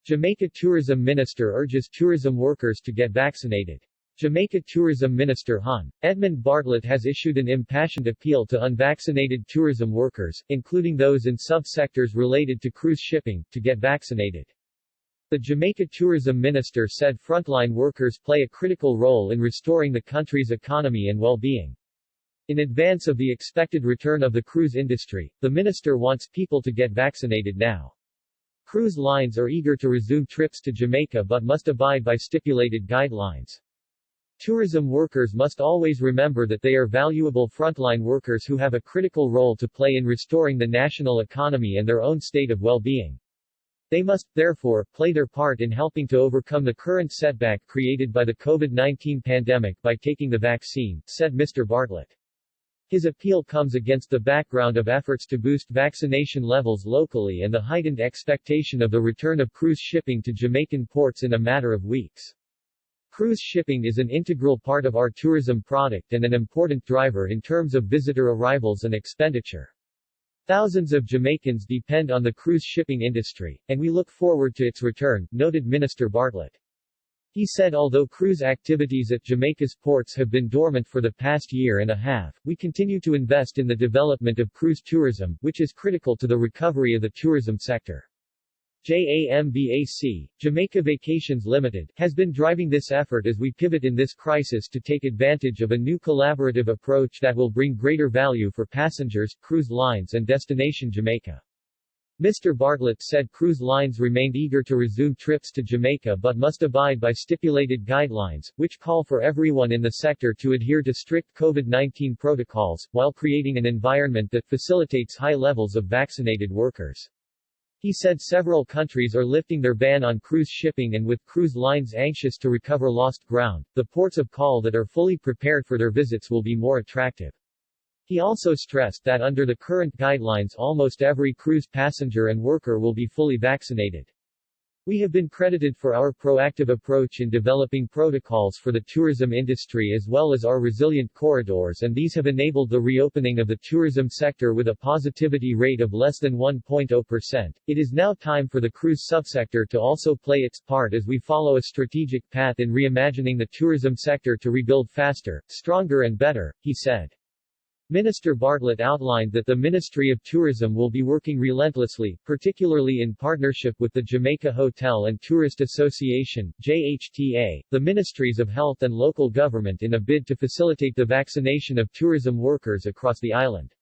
Jamaica Tourism Minister urges tourism workers to get vaccinated. Jamaica Tourism Minister Hon. Edmund Bartlett has issued an impassioned appeal to unvaccinated tourism workers, including those in subsectors related to cruise shipping, to get vaccinated. The Jamaica Tourism Minister said frontline workers play a critical role in restoring the country's economy and well-being. In advance of the expected return of the cruise industry, the minister wants people to get vaccinated now. Cruise lines are eager to resume trips to Jamaica but must abide by stipulated guidelines. Tourism workers must always remember that they are valuable frontline workers who have a critical role to play in restoring the national economy and their own state of well-being. They must, therefore, play their part in helping to overcome the current setback created by the COVID-19 pandemic by taking the vaccine, said Mr. Bartlett. His appeal comes against the background of efforts to boost vaccination levels locally and the heightened expectation of the return of cruise shipping to Jamaican ports in a matter of weeks. Cruise shipping is an integral part of our tourism product and an important driver in terms of visitor arrivals and expenditure. Thousands of Jamaicans depend on the cruise shipping industry, and we look forward to its return, noted Minister Bartlett. He said although cruise activities at Jamaica's ports have been dormant for the past year and a half, we continue to invest in the development of cruise tourism, which is critical to the recovery of the tourism sector. JAMBAC, Jamaica Vacations Limited, has been driving this effort as we pivot in this crisis to take advantage of a new collaborative approach that will bring greater value for passengers, cruise lines and Destination Jamaica. Mr. Bartlett said cruise lines remained eager to resume trips to Jamaica but must abide by stipulated guidelines, which call for everyone in the sector to adhere to strict COVID-19 protocols, while creating an environment that facilitates high levels of vaccinated workers. He said several countries are lifting their ban on cruise shipping, and with cruise lines anxious to recover lost ground, the ports of call that are fully prepared for their visits will be more attractive. He also stressed that under the current guidelines almost every cruise passenger and worker will be fully vaccinated. We have been credited for our proactive approach in developing protocols for the tourism industry as well as our resilient corridors, and these have enabled the reopening of the tourism sector with a positivity rate of less than 1.0%. It is now time for the cruise subsector to also play its part as we follow a strategic path in reimagining the tourism sector to rebuild faster, stronger and better, he said. Minister Bartlett outlined that the Ministry of Tourism will be working relentlessly, particularly in partnership with the Jamaica Hotel and Tourist Association, JHTA, the Ministries of Health and Local Government in a bid to facilitate the vaccination of tourism workers across the island.